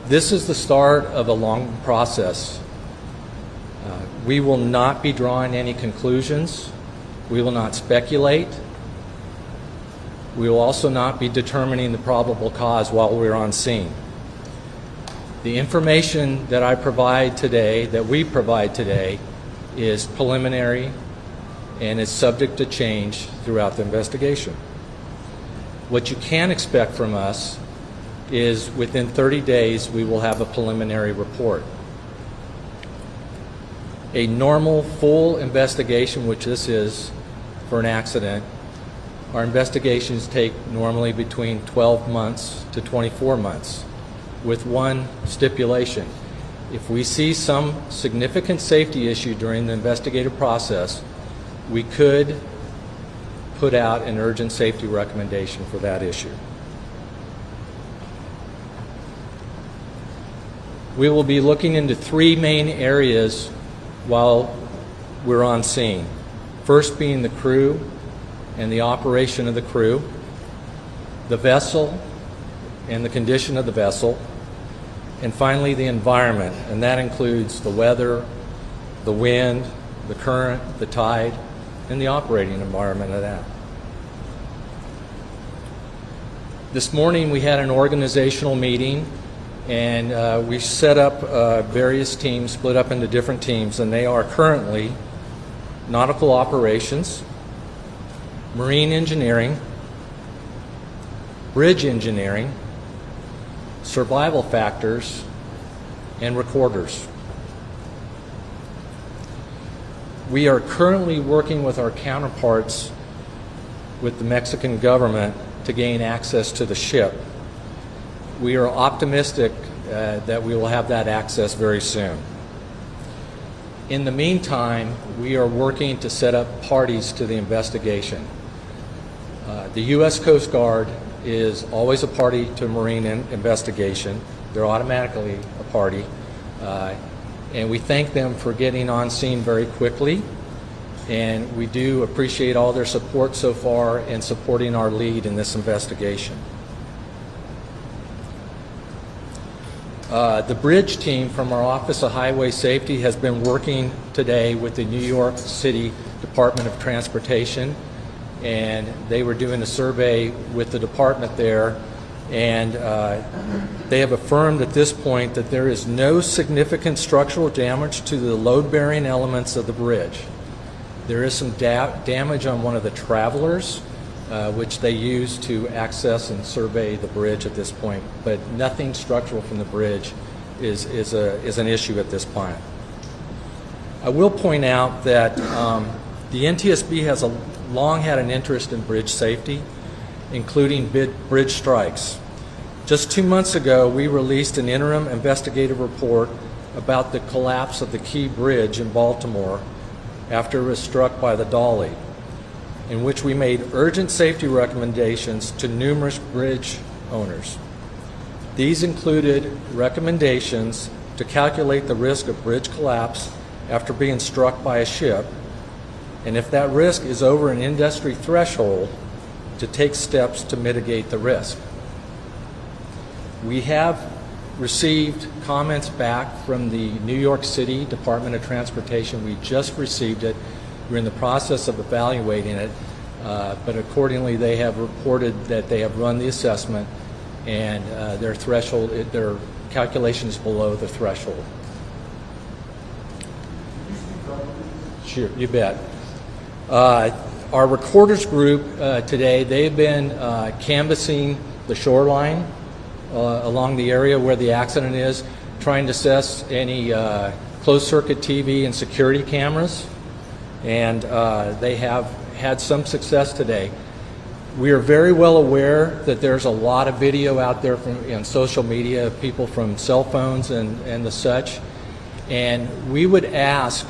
This is the start of a long process. We will not be drawing any conclusions. We will not speculate. We will also not be determining the probable cause while we're on scene. The information that I provide today, that we provide today, is preliminary and is subject to change throughout the investigation. What you can expect from us is within 30 days we will have a preliminary report. A normal full investigation, which this is for an accident, our investigations take normally between 12 months to 24 months, with one stipulation. If we see some significant safety issue during the investigative process, we could put out an urgent safety recommendation for that issue. We will be looking into three main areas while we're on scene. First being the crew and the operation of the crew, the vessel and the condition of the vessel, and finally the environment, and that includes the weather, the wind, the current, the tide, and the operating environment of that. This morning we had an organizational meeting, and we set up various teams, split up into different teams, and they are currently nautical operations, marine engineering, bridge engineering, survival factors, and recorders. We are currently working with our counterparts with the Mexican government to gain access to the ship. We are optimistic that we will have that access very soon. In the meantime, we are working to set up parties to the investigation. The U.S. Coast Guard is always a party to a marine investigation. They're automatically a party. And we thank them for getting on scene very quickly. And we do appreciate all their support so far in supporting our lead in this investigation. The bridge team from our Office of Highway Safety has been working today with the New York City Department of Transportation, and they were doing a survey with the department there, and they have affirmed at this point that there is no significant structural damage to the load-bearing elements of the bridge. There is some damage on one of the travelers, which they use to access and survey the bridge at this point, but nothing structural from the bridge is an issue at this point. I will point out that the NTSB has long had an interest in bridge safety, including bridge strikes. Just 2 months ago, we released an interim investigative report about the collapse of the Key Bridge in Baltimore after it was struck by the Dolly, in which we made urgent safety recommendations to numerous bridge owners. These included recommendations to calculate the risk of bridge collapse after being struck by a ship, and if that risk is over an industry threshold, to take steps to mitigate the risk. We have received comments back from the New York City Department of Transportation. We just received it. We're in the process of evaluating it, but accordingly they have reported that they have run the assessment and their threshold, their calculation is below the threshold. Sure, you bet. Our recorders group today, they've been canvassing the shoreline along the area where the accident is, trying to assess any closed-circuit TV and security cameras, and they have had some success today. We are very well aware that there's a lot of video out there in social media, people from cell phones and the such, and we would ask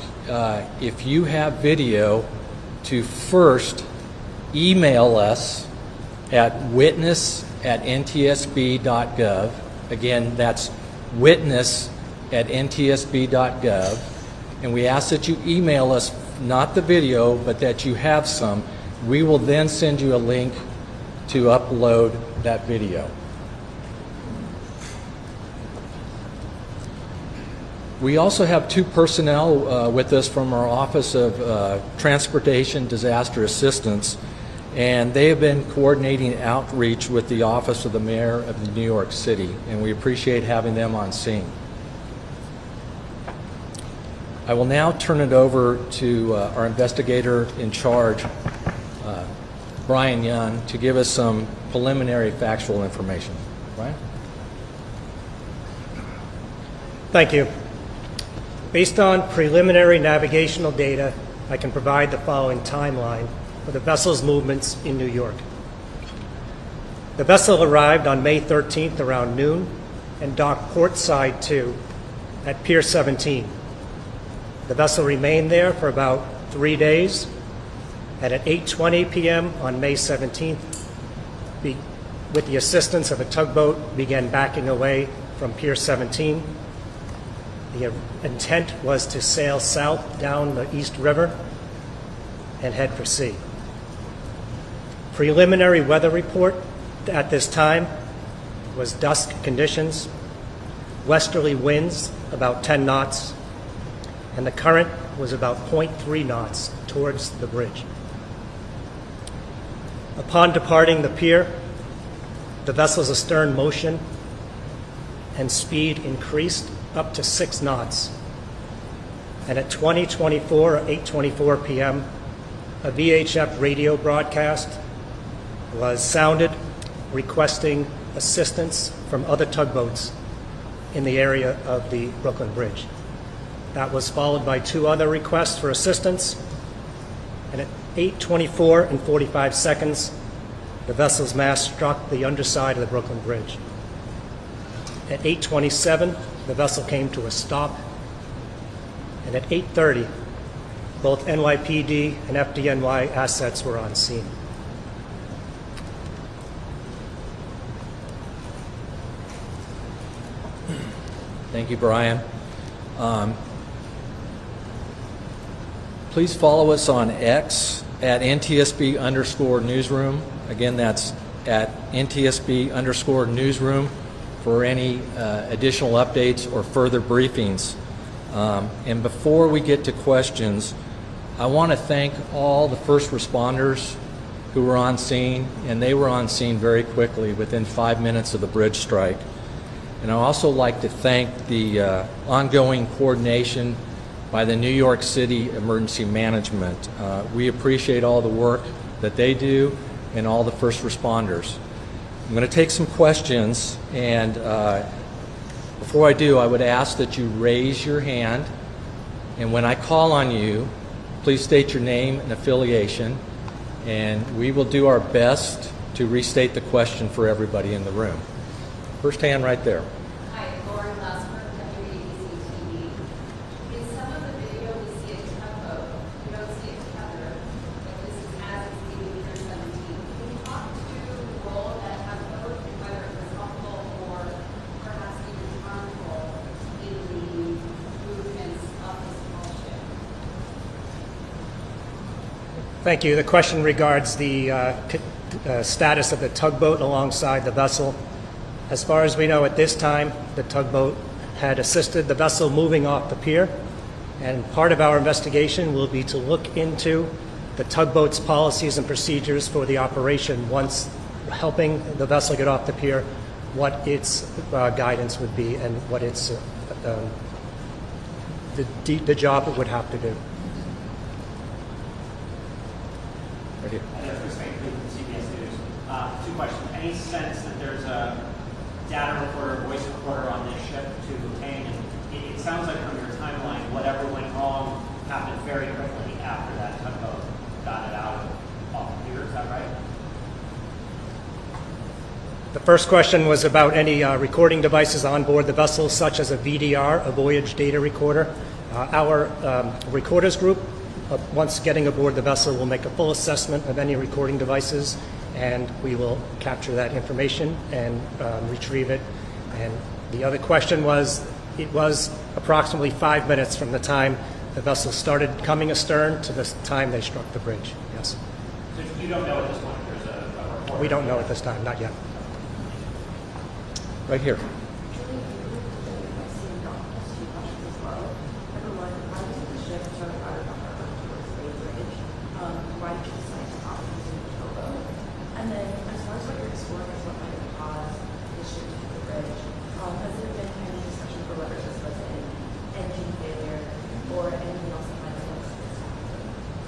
if you have video to first email us at witness@ntsb.gov. Again, that's witness@ntsb.gov. And we ask that you email us not the video, but that you have some. We will then send you a link to upload that video. We also have two personnel with us from our Office of Transportation Disaster Assistance, and they have been coordinating outreach with the Office of the Mayor of New York City, and we appreciate having them on scene. I will now turn it over to our investigator in charge, Brian Young, to give us some preliminary factual information. Brian? Thank you. Based on preliminary navigational data, I can provide the following timeline for the vessel's movements in New York. The vessel arrived on May 13th around noon and docked port side 2 at Pier 17. The vessel remained there for about 3 days, and at 8:20 p.m. on May 17th, with the assistance of a tugboat, began backing away from Pier 17. The intent was to sail south down the East River and head for sea. Preliminary weather report at this time was dusk conditions, westerly winds about 10 knots, and the current was about 0.3 knots towards the bridge. Upon departing the pier, the vessel's astern motion and speed increased up to 6 knots. And at 20:24 or 8:24 p.m., a VHF radio broadcast was sounded requesting assistance from other tugboats in the area of the Brooklyn Bridge. That was followed by 2 other requests for assistance, and at 8:24 and 45 seconds, the vessel's mast struck the underside of the Brooklyn Bridge. At 8:27, the vessel came to a stop, and at 8:30, both NYPD and FDNY assets were on scene. Thank you, Brian. Please follow us on X at NTSB_newsroom. Again, that's at NTSB_newsroom for any additional updates or further briefings. And before we get to questions, I want to thank all the first responders who were on scene, and they were on scene very quickly within 5 minutes of the bridge strike. And I'd also like to thank the ongoing coordination by the New York City Emergency Management. We appreciate all the work that they do and all the first responders. I'm going to take some questions, and before I do, I would ask that you raise your hand, and when I call on you, please state your name and affiliation, and we will do our best to restate the question for everybody in the room. First hand right there. Hi, Lauren Glassford, WABC-TV. In some of the video, we see a tugboat. We don't see a tether, but this is as it's leaving Pier 17. Can you talk to the role of that tugboat and whether it was helpful or perhaps even harmful in the movements of this small ship? Thank you. The question regards the status of the tugboat alongside the vessel. As far as we know at this time, the tugboat had assisted the vessel moving off the pier, and part of our investigation will be to look into the tugboat's policies and procedures for the operation once helping the vessel get off the pier, what its guidance would be and what its the job it would have to do. Right here. CBS News. 2 questions. Any sense that there's a data recorder, voice recorder on this ship to obtain? And it sounds like from your timeline, whatever went wrong happened very quickly after that tugboat got it out off the pier. Is that right? The first question was about any recording devices on board the vessel, such as a VDR, a voyage data recorder. Our recorders group, once getting aboard the vessel, will make a full assessment of any recording devices, and we will capture that information and retrieve it. And the other question was, it was approximately 5 minutes from the time the vessel started coming astern to the time they struck the bridge. Yes. So you don't know at this point if there's a recorder? We don't know at this time, not yet. Right here.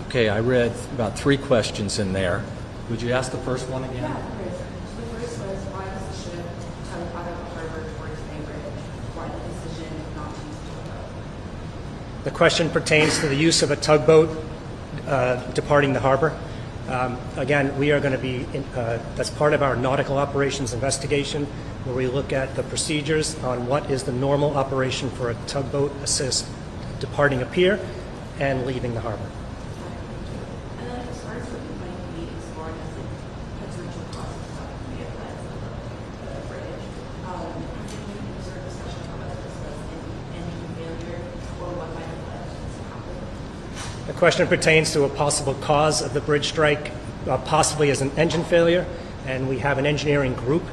Okay, I read about 3 questions in there. Would you ask the first one again? Yeah, Chris. The first was, why does the ship tug out of the harbor towards Bay Bridge? Why the decision not to use a tugboat? The question pertains to the use of a tugboat departing the harbor. Again, we are going to be, that's part of our nautical operations investigation, where we look at the procedures on what is the normal operation for a tugboat assist departing a pier and leaving the harbor. And then as far as what you might be exploring as a potential cause of stuff to be applied to the bridge, is there a discussion about whether this was an engine failure or what might have led this to happen? The question pertains to a possible cause of the bridge strike, possibly as an engine failure, and we have an engineering group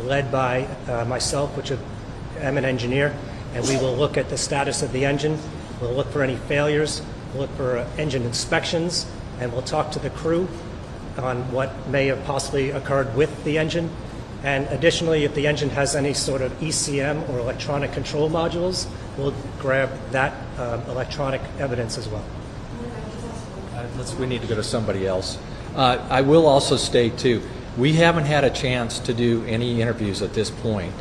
led by myself, which am an engineer, and we will look at the status of the engine. We'll look for any failures, we'll look for engine inspections, and we'll talk to the crew on what may have possibly occurred with the engine. And additionally, if the engine has any sort of ECM or electronic control modules, we'll grab that electronic evidence as well. We need to go to somebody else. I will also state, too, we haven't had a chance to do any interviews at this point.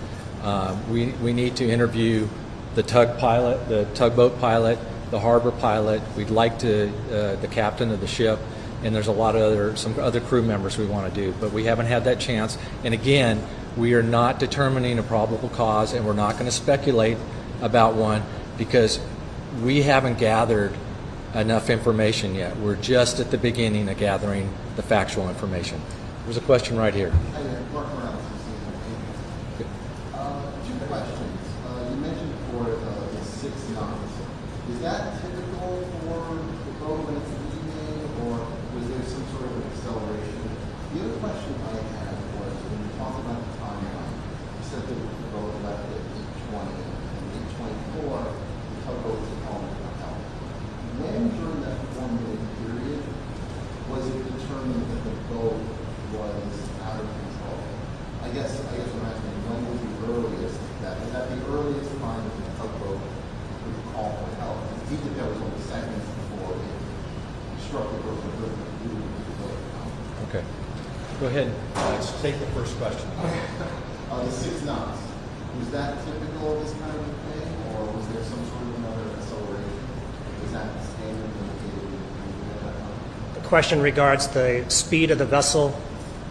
We need to interview the tugboat pilot, the harbor pilot. We'd like to, the captain of the ship, and there's a lot of some other crew members we want to do, but we haven't had that chance. And again, we are not determining a probable cause, and we're not going to speculate about one because we haven't gathered enough information yet. We're just at the beginning of gathering the factual information. There's a question right here. Hi there, Mark Morales. Two questions. You mentioned for the 6 knots. Is that typical for the boat when it's leaving, or was there some sort of acceleration? The other question I had was, when you talked about the timeline, you said that the boat left at 8:20, and 8:24, the tugboat was calling for help. When during that 4-minute period was it determined that the boat was out of control? I guess what I'm asking, when was the earliest that? Was that the earliest time that the tugboat would call for help? Even if there was only seconds before it struck the boat, Okay. Go ahead. Let's take the first question. the 6 knots. Was that typical of this kind of a thing, or was there some sort of another acceleration? Was that standard indicated at that time? The question regards the speed of the vessel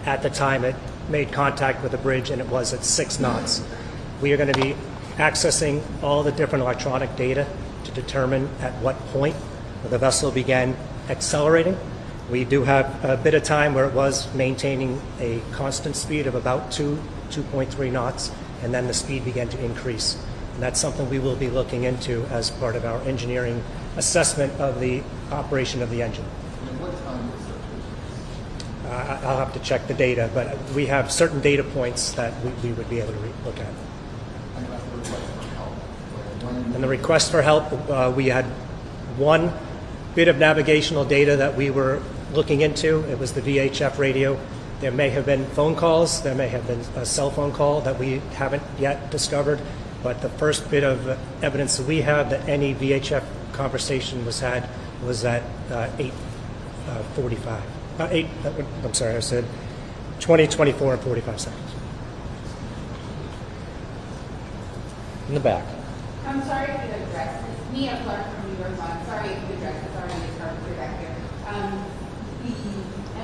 at the time it made contact with the bridge, and it was at 6 knots. We are going to be accessing all the different electronic data to determine at what point the vessel began accelerating. We do have a bit of time where it was maintaining a constant speed of about 2.3 knots, and then the speed began to increase. And that's something we will be looking into as part of our engineering assessment of the operation of the engine. And what time was it? I'll have to check the data, but we have certain data points that we would be able to look at. And that's the request for help. Like when And the request for help, we had one bit of navigational data that we were looking into. It was the VHF radio. There may have been phone calls. There may have been a cell phone call that we haven't yet discovered. But the first bit of evidence that we have that any VHF conversation was had was at 8:45. I'm sorry, I said 20, 24, and 45 seconds. In the back. I'm sorry if you addressed this. Mia Clark from New York Law. Sorry if you addressed this already. It's hard to clear back here. The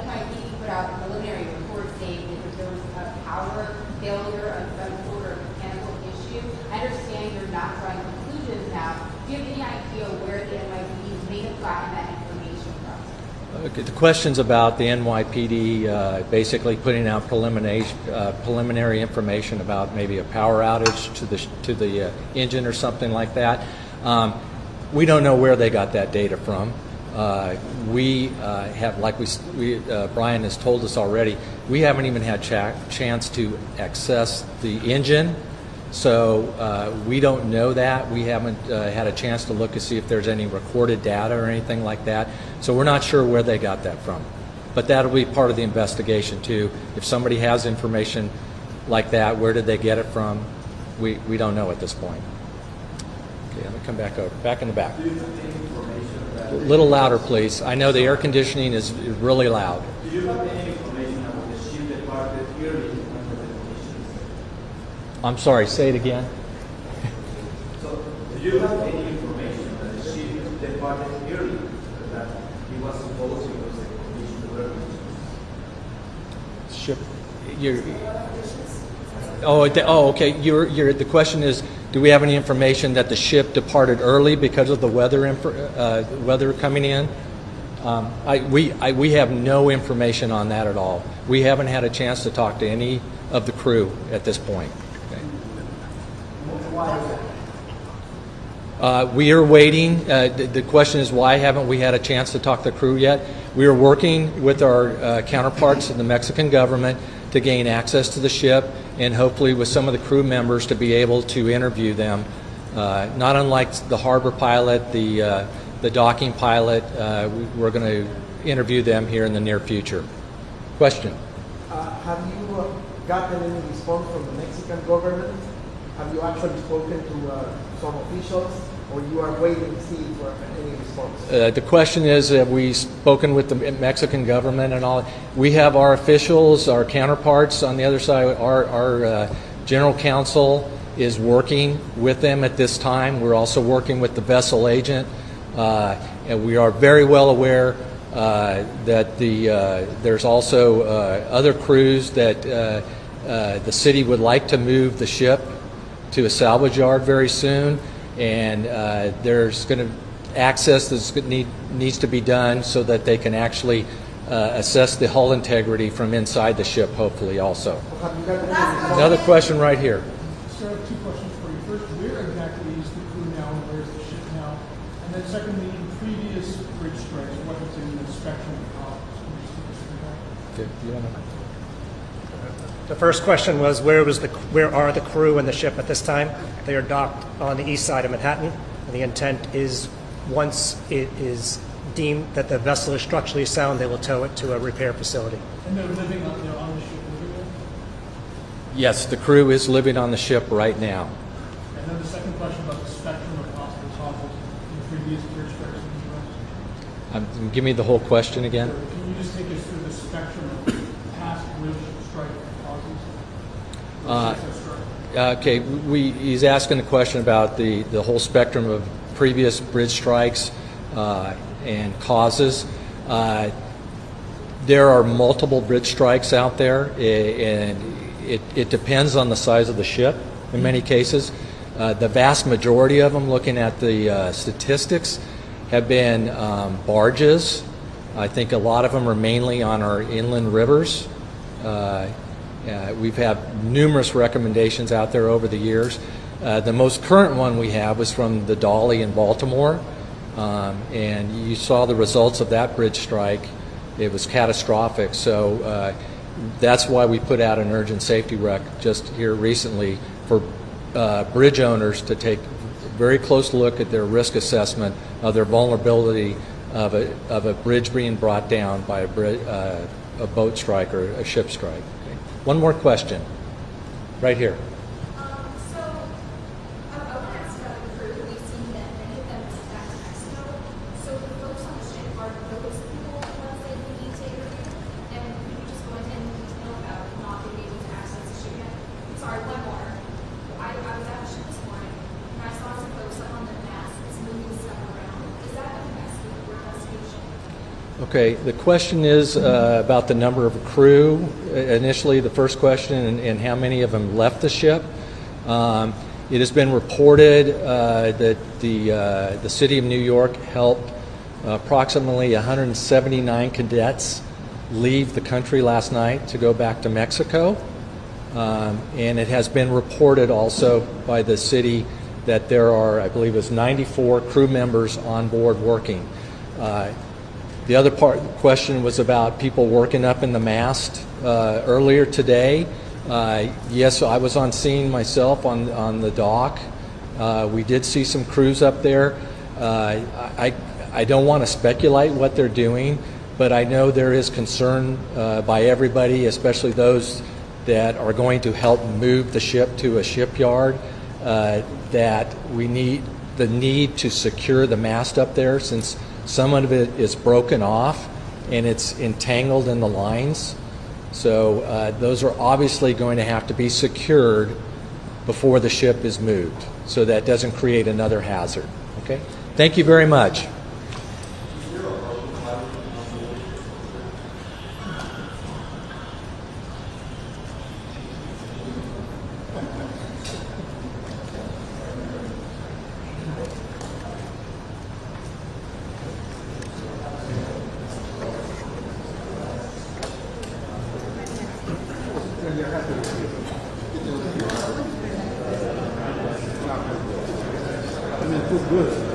NYPD put out a preliminary report saying that there was a power failure of some sort of mechanical issue. I understand you're not drawing conclusions now. Do you have any idea where the NYPD may have gotten that information from? Okay, the question's about the NYPD basically putting out preliminary information about maybe a power outage to the engine or something like that. We don't know where they got that data from. We have, like Brian has told us already, we haven't even had chance to access the engine, so we don't know that. We haven't had a chance to look to see if there's any recorded data or anything like that. So we're not sure where they got that from. But that'll be part of the investigation too. If somebody has information like that, where did they get it from? We don't know at this point. Okay, let me come back over. Back in the back. Do you have any information that little louder, please. I know the air conditioning is really loud. Do you have any information about the ship departed early under the conditions? I'm sorry, say it again. So, do you have any information that the ship departed early, that it was supposed to use the conditions were Ship. Okay. The question is, do we have any information that the ship departed early because of the weather coming in? We have no information on that at all. We haven't had a chance to talk to any of the crew at this point. We are waiting. The question is, why haven't we had a chance to talk to the crew yet? We are working with our counterparts in the Mexican government to gain access to the ship, and hopefully with some of the crew members to be able to interview them. Not unlike the harbor pilot, the docking pilot, we're going to interview them here in the near future. Question? Have you gotten any response from the Mexican government? Have you actually spoken to some officials, or you are waiting to see for any response? The question is, have we spoken with the Mexican government and all? We have our officials, our counterparts on the other side. Our general counsel is working with them at this time. We're also working with the vessel agent, and we are very well aware that there's also other crews that the city would like to move the ship to a salvage yard very soon, and there's going to access that needs to be done so that they can actually assess the hull integrity from inside the ship, hopefully also. Another question right here. Sir, I have two questions for you. First, where exactly is the crew now and where is the ship now? And then secondly, in previous bridge strikes, what has been the inspection of the The first question was, where are the crew and the ship at this time? They are docked on the east side of Manhattan, and the intent is, once it is deemed that the vessel is structurally sound, they will tow it to a repair facility. And they're living on the ship living there? Yes, the crew is living on the ship right now. And then the second question about the spectrum of possible causes in previous bridge strikes in the U.S. Give me the whole question again. Can you just take us through the spectrum of past bridge strike causes? Okay, he's asking a question about the whole spectrum of previous bridge strikes and causes. There are multiple bridge strikes out there, and it depends on the size of the ship in many cases. The vast majority of them, looking at the statistics, have been barges. I think a lot of them are mainly on our inland rivers. We've had numerous recommendations out there over the years. The most current one we have was from the Dolly in Baltimore, and you saw the results of that bridge strike. It was catastrophic, so that's why we put out an urgent safety rec just here recently for bridge owners to take a very close look at their risk assessment of their vulnerability of a bridge being brought down by a boat strike or a ship strike. One more question, right here. I want to ask about the crew. We've seen that many of them went back to Mexico. So the folks on the ship are those people the ones that we need to interview? And could you just go into any detail about not being able to access the ship yet? Sorry, one more. I was at the ship this morning, and I saw some folks up on the mast that's moving stuff around. Is that an investigation? Okay, the question is about the number of crew. Initially, the first question, and how many of them left the ship. It has been reported that the City of New York helped approximately 179 cadets leave the country last night to go back to Mexico. And it has been reported also by the city that there are, I believe it was 94 crew members on board working. The other part of the question was about people working up in the mast earlier today. Yes, I was on scene myself on the dock. We did see some crews up there. I don't want to speculate what they're doing, but I know there is concern by everybody, especially those that are going to help move the ship to a shipyard, that we need to secure the mast up there, since Some of it is broken off and it's entangled in the lines. So those are obviously going to have to be secured before the ship is moved, so that doesn't create another hazard. Okay? Thank you very much. Good.